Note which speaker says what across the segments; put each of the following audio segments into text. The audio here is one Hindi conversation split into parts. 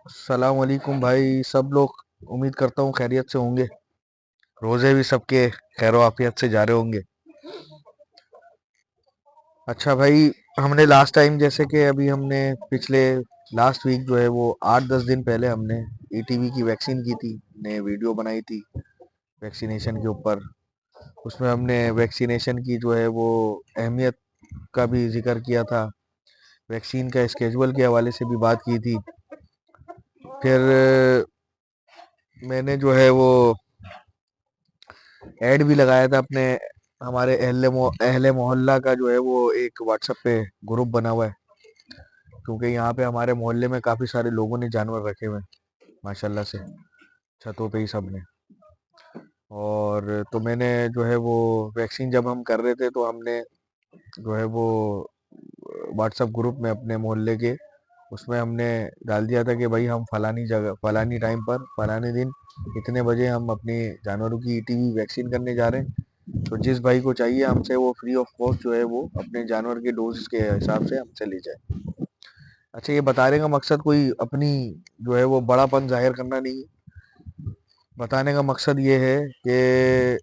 Speaker 1: सलाम वालेकुम भाई। सब लोग उम्मीद करता हूँ खैरियत से होंगे। रोजे भी सबके खैर आफियत से जा रहे होंगे। अच्छा भाई, हमने लास्ट टाइम जैसे कि अभी हमने पिछले लास्ट वीक जो है वो 8-10 दिन पहले हमने ईटीवी की वैक्सीन की थी, ने वीडियो बनाई थी वैक्सीनेशन के ऊपर। उसमें हमने वैक्सीनेशन की जो है वो अहमियत का भी जिक्र किया था, वैक्सीन का स्केजुअल के हवाले से भी बात की थी। फिर मैंने जो है वो ऐड भी लगाया था अपने हमारे अहले मोहल्ला का जो है वो एक व्हाट्सएप पे ग्रुप बना हुआ है, क्योंकि यहाँ पे हमारे मोहल्ले में काफी सारे लोगों ने जानवर रखे हुए हैं माशाल्लाह से, छतों पे ही सब ने। और तो मैंने जो है वो वैक्सीन जब हम कर रहे थे तो हमने जो है वो व्हाट्सएप ग्रुप में अपने मोहल्ले के उसमें हमने डाल दिया था कि भाई हम फलानी जगह फलानी टाइम पर फलाने दिन इतने बजे हम अपने जानवरों की ईटीवी वैक्सीन करने जा रहे हैं। तो जिस भाई को चाहिए हमसे वो फ्री ऑफ कॉस्ट जो है वो अपने जानवर के डोज के हिसाब से हमसे ले जाए। अच्छा, ये बताने का मकसद कोई अपनी जो है वो बड़ापन जाहिर करना नहीं है। बताने का मकसद ये है कि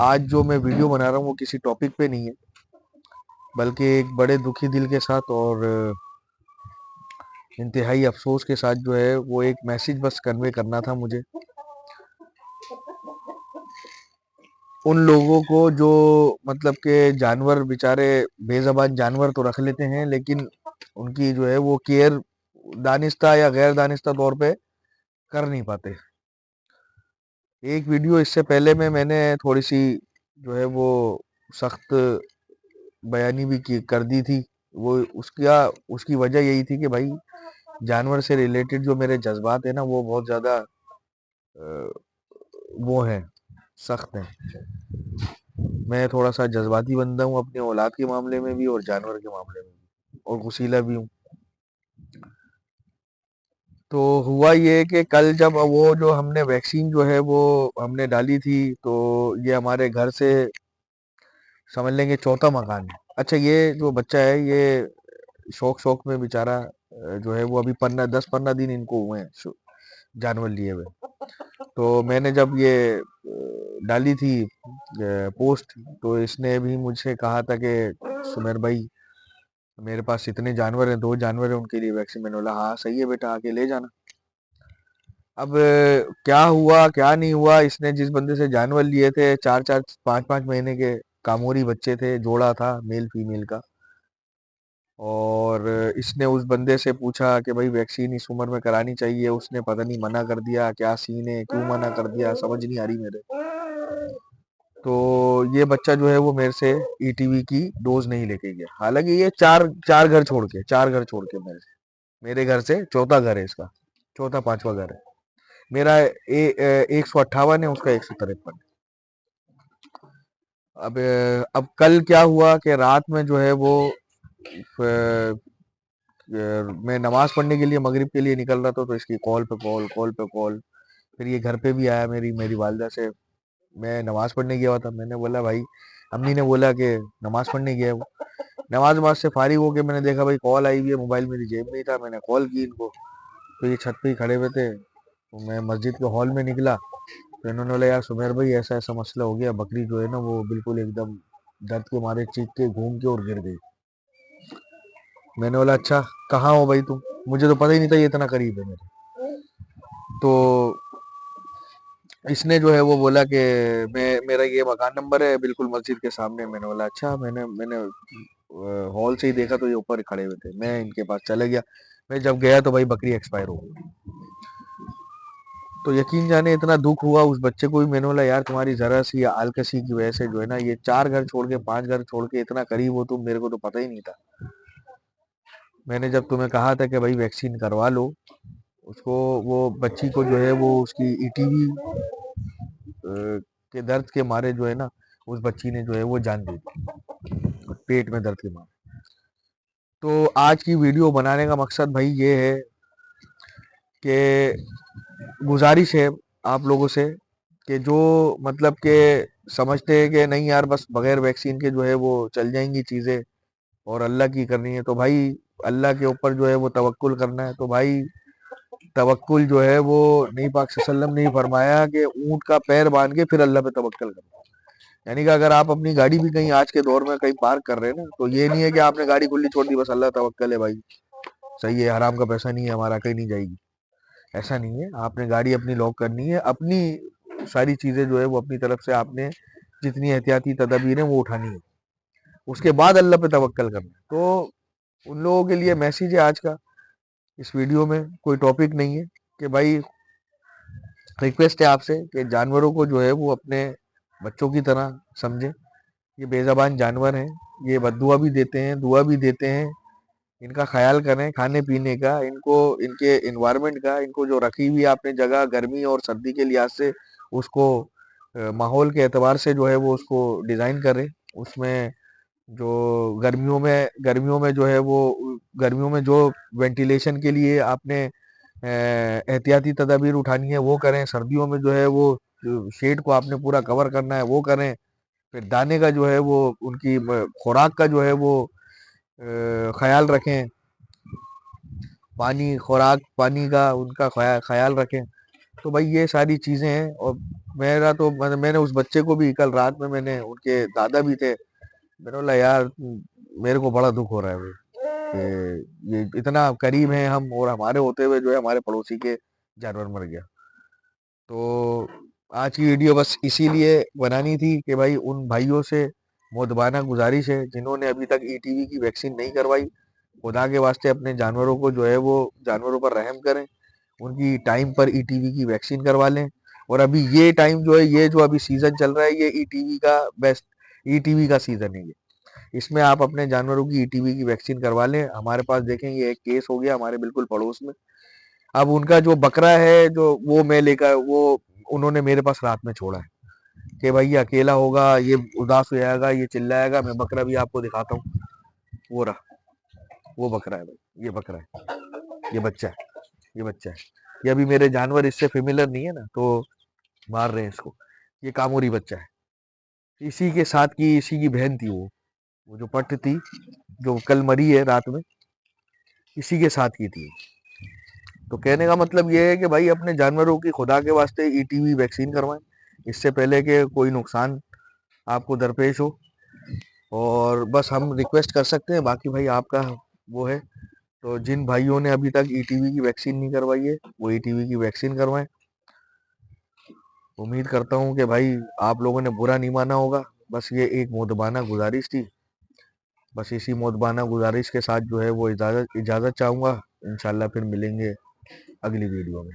Speaker 1: आज जो मैं वीडियो बना रहा हूँ वो किसी टॉपिक पे नहीं है, बल्कि एक बड़े दुखी दिल के साथ और इंतहाई अफसोस के साथ जो है वो एक मैसेज बस कन्वे करना था मुझे उन लोगों को जो मतलब के जानवर बेचारे बेज़बान जानवर तो रख लेते हैं, लेकिन उनकी जो है वो केयर दानिस्ता या गैर दानिस्ता तौर पे कर नहीं पाते। एक वीडियो इससे पहले में मैंने थोड़ी सी जो है वो सख्त बयानी भी की कर दी थी। वो उसका उसकी वजह यही थी कि भाई जानवर से रिलेटेड जो मेरे जज्बात है ना वो बहुत ज्यादा वो है, सख्त है। मैं थोड़ा सा जज्बाती बंदा हूँ अपनी औलाद के मामले में भी और जानवर के मामले में भी, और गुस्सीला भी हूँ। तो हुआ ये कि कल जब वो जो हमने वैक्सीन जो है वो हमने डाली थी, तो ये हमारे घर से समझ लेंगे चौथा मकान है। अच्छा, ये जो बच्चा है ये शौक शौक में बेचारा जो है वो अभी 10-15 दिन इनको हुए हैं जानवर लिए हुए। तो मैंने जब ये डाली थी पोस्ट, तो इसने भी मुझसे कहा था कि सुमेर भाई मेरे पास इतने जानवर हैं, 2 जानवर हैं, उनके लिए वैक्सीन। मैंने बोला हाँ सही है बेटा, आके ले जाना। अब क्या हुआ क्या नहीं हुआ, इसने जिस बंदे से जानवर लिए थे 4-4 5-5 महीने के कामोरी बच्चे थे, जोड़ा था मेल फीमेल का। और इसने उस बंदे से पूछा कि भाई वैक्सीन इस उम्र में करानी चाहिए, उसने पता नहीं मना कर दिया, क्या सीन है, क्यों मना कर दिया समझ नहीं आ रही मेरे। तो ये बच्चा जो है वो मेरे से ईटीवी की डोज नहीं लेके गया, हालांकि ये चार चार घर छोड़ के मेरे घर से चौथा घर है इसका, चौथा पांचवा घर है। मेरा 158 है, उसका 153। अब कल क्या हुआ कि रात में जो है वो मैं नमाज पढ़ने के लिए मगरिब के लिए निकल रहा था, तो इसकी कॉल पे कॉल। फिर ये घर पे भी आया मेरी मेरी वालदा से। मैं नमाज पढ़ने गया हुआ था, मैंने बोला भाई, अम्मी ने बोला कि नमाज पढ़ने गया है वो। नमाज वमाज से फारिग होके मैंने देखा भाई कॉल आई हुई है, मोबाइल मेरी जेब में ही था, मैंने कॉल की इनको। तो ये छत पे ही खड़े हुए थे, तो मैं मस्जिद के हॉल में निकला, तो इन्होंने बोला यार सुमेर भाई ऐसा ऐसा मसला हो गया, बकरी जो है ना वो बिल्कुल एकदम दर्द के मारे चीख के घूम के और गिर गई। मैंने बोला अच्छा, कहाँ हो भाई तुम? मुझे तो पता ही नहीं था ये इतना करीब है मेरे। तो इसने जो है वो बोला कि मेरा ये मकान नंबर है बिल्कुल मस्जिद के सामने। मैंने बोला अच्छा, मैंने मैंने हॉल से ही देखा तो ये ऊपर खड़े हुए थे, मैं इनके पास चले गया। मैं जब गया तो भाई बकरी एक्सपायर हो गई। तो यकीन जाने इतना दुख हुआ उस बच्चे को भी। मैंने बोला यार तुम्हारी जरा सी आलकसी की वजह से जो है ना ये 4 घर छोड़ के 5 घर छोड़ के इतना करीब हो तुम, मेरे को तो पता ही नहीं था। मैंने जब तुम्हें कहा था कि भाई वैक्सीन करवा लो उसको, वो बच्ची को जो है वो उसकी ईटीवी के दर्द के मारे जो है ना उस बच्ची ने जो है वो जान दी थी, पेट में दर्द के मारे। तो आज की वीडियो बनाने का मकसद भाई ये है कि गुजारिश है आप लोगों से कि जो मतलब के समझते हैं कि नहीं यार बस बगैर वैक्सीन के जो है वो चल जाएंगी चीज़ें और अल्लाह की करनी है, तो भाई अल्लाह के ऊपर जो है वो तवक्कुल करना है। तो भाई तवक्कुल जो है वो नबी पाक सल्लल्लाहु अलैहि वसल्लम ने फरमाया कि ऊँट का पैर बांध के फिर अल्लाह पे तवक्कल करो। यानी कि अगर आप अपनी गाड़ी भी कहीं आज के दौर में कहीं पार्क कर रहे हैं ना, तो ये नहीं है कि आपने गाड़ी खुली छोड़ दी, बस अल्लाह तवक्कल है भाई, सही है, हराम का पैसा नहीं है हमारा, कहीं नहीं जाएगी। ऐसा नहीं है, आपने गाड़ी अपनी लॉक करनी है, अपनी सारी चीजें जो है वो अपनी तरफ से आपने जितनी एहतियाती तदाबीर है वो उठानी है, उसके बाद अल्लाह पे तवक्कल करना है। तो उन लोगों के लिए मैसेज है आज का, इस वीडियो में कोई टॉपिक नहीं है कि भाई, रिक्वेस्ट है आपसे कि जानवरों को जो है वो अपने बच्चों की तरह समझें। ये बेज़बान जानवर हैं, ये बद्दुआ भी देते हैं, दुआ भी देते हैं। इनका ख्याल करें खाने पीने का, इनको इनके इन्वायरमेंट का, इनको जो रखी हुई आपने जगह गर्मी और सर्दी के लिहाज से उसको माहौल के एतबार से जो है वो उसको डिज़ाइन करें। उसमें जो गर्मियों में जो है वो गर्मियों में जो वेंटिलेशन के लिए आपने एहतियाती तदाबीर उठानी है वो करें, सर्दियों में जो है वो शेड को आपने पूरा कवर करना है वो करें। फिर दाने का जो है वो उनकी खुराक का जो है वो ख्याल रखें, पानी खुराक पानी का उनका ख्याल रखें। तो भाई ये सारी चीज़ें हैं। और मेरा तो मैंने उस बच्चे को भी कल रात में, मैंने उनके दादा भी थे, मैंने बोला यार मेरे को बड़ा दुख हो रहा है भाई कि ये इतना करीब है हम, और हमारे होते हुए जो है हमारे पड़ोसी के जानवर मर गया। तो आज की वीडियो बस इसीलिए बनानी थी कि भाई उन भाइयों से मोदबाना गुजारिश है जिन्होंने अभी तक ईटीवी की वैक्सीन नहीं करवाई, खुदा के वास्ते अपने जानवरों को जो है वो जानवरों पर रहम करें, उनकी टाइम पर ईटीवी की वैक्सीन करवा लें। और अभी ये टाइम जो है, ये जो अभी सीजन चल रहा है, ये ईटीवी का बेस्ट ईटीवी का सीजन है ये। इसमें आप अपने जानवरों की ईटीवी की वैक्सीन करवा लें। हमारे पास देखें ये एक केस हो गया हमारे बिल्कुल पड़ोस में। अब उनका जो बकरा है जो वो मैं लेकर वो उन्होंने मेरे पास रात में छोड़ा है कि भाई ये अकेला होगा, ये उदास हो जाएगा, ये चिल्लाएगा। मैं बकरा भी आपको दिखाता हूँ, वो रहा, वो बकरा है भाई, ये बकरा है, ये बच्चा है, ये बच्चा है। ये अभी मेरे जानवर इससे फेमिलियर नहीं है ना, तो मार रहे हैं इसको। ये कामोरी बच्चा है, इसी के साथ की इसी की बहन थी वो जो पट्ट थी जो कल मरी है रात में, इसी के साथ की थी। तो कहने का मतलब ये है कि भाई अपने जानवरों की खुदा के वास्ते ईटीवी वैक्सीन करवाएं, इससे पहले कि कोई नुकसान आपको दरपेश हो। और बस हम रिक्वेस्ट कर सकते हैं, बाकी भाई आपका वो है। तो जिन भाइयों ने अभी तक ईटीवी की वैक्सीन नहीं करवाई है वो ईटीवी की वैक्सीन करवाएं। उम्मीद करता हूँ कि भाई आप लोगों ने बुरा नहीं माना होगा। बस ये एक मोदबाना गुजारिश थी। बस इसी मोदबाना गुजारिश के साथ जो है वो इजाज़त चाहूँगा। इंशाल्लाह फिर मिलेंगे अगली वीडियो में।